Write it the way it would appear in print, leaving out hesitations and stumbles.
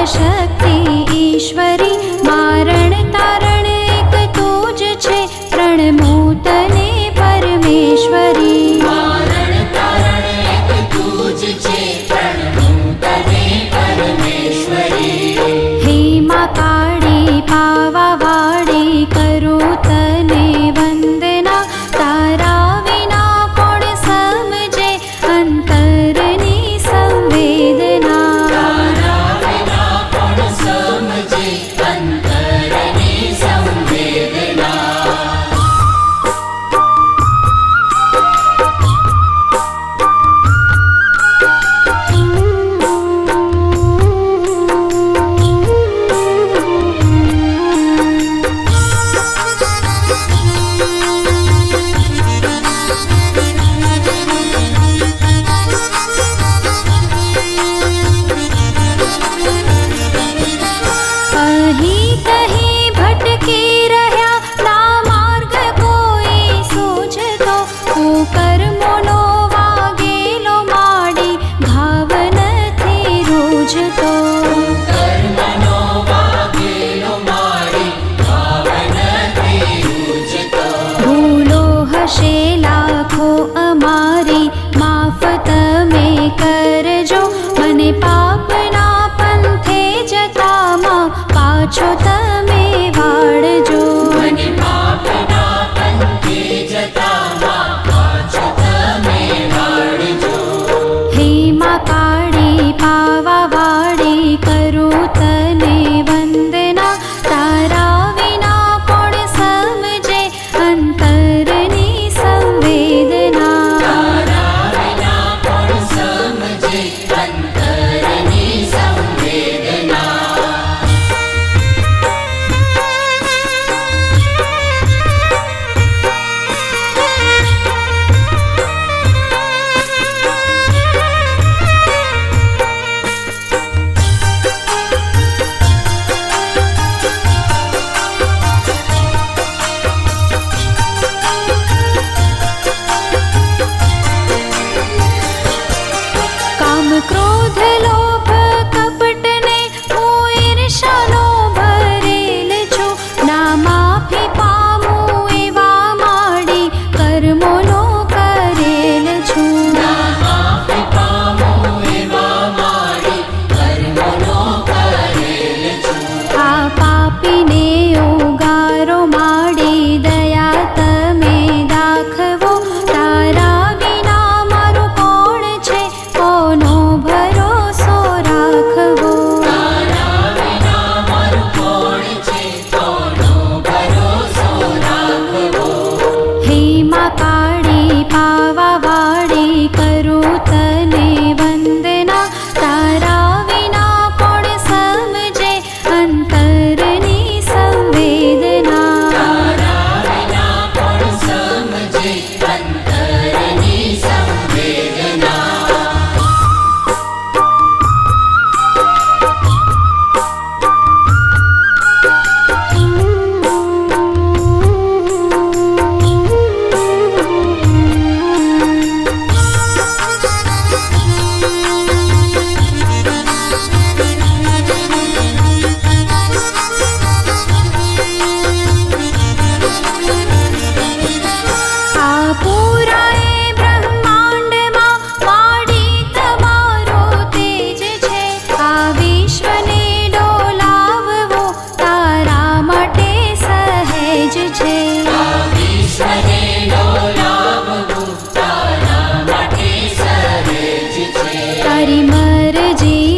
शक्ति ईश्वरी मारण तारण एक तूज छे प्रणमो तने परमेश्वरी मारण तारण एक तूज छे प्रणमो तने परमेश्वरी हे मा काળી पावा वाળી करूं तने वंदना तारा विना कोण समझे अंतरनी संवेदना तारा विना कोण समझे अंतरनी संवेदना અહીં તહીં ભટકી રહ્યા ના માર્ગ કોઈ સૂઝતો કુકર્મોનો વાગેલો માડી ઘાવ નથી રૂઝતો कर्मनो वागेलो मारी भाव નથી રૂઝતો ભૂલો હશે લાખો અમારી માફ તમે કરજો મને પાપના પંથે જતામાં પાછો તમે વાળજો મને પાપના પંથે જતામાં પાછો તમે વાળજો હે મા કાળી પાવા વાળી કરું તને વંદના તારા વિના કોણ સમજે અંતરની સંવેદના તારા વિના કોણ સમજે અંતરની સંવેદના કામ ક્રોધ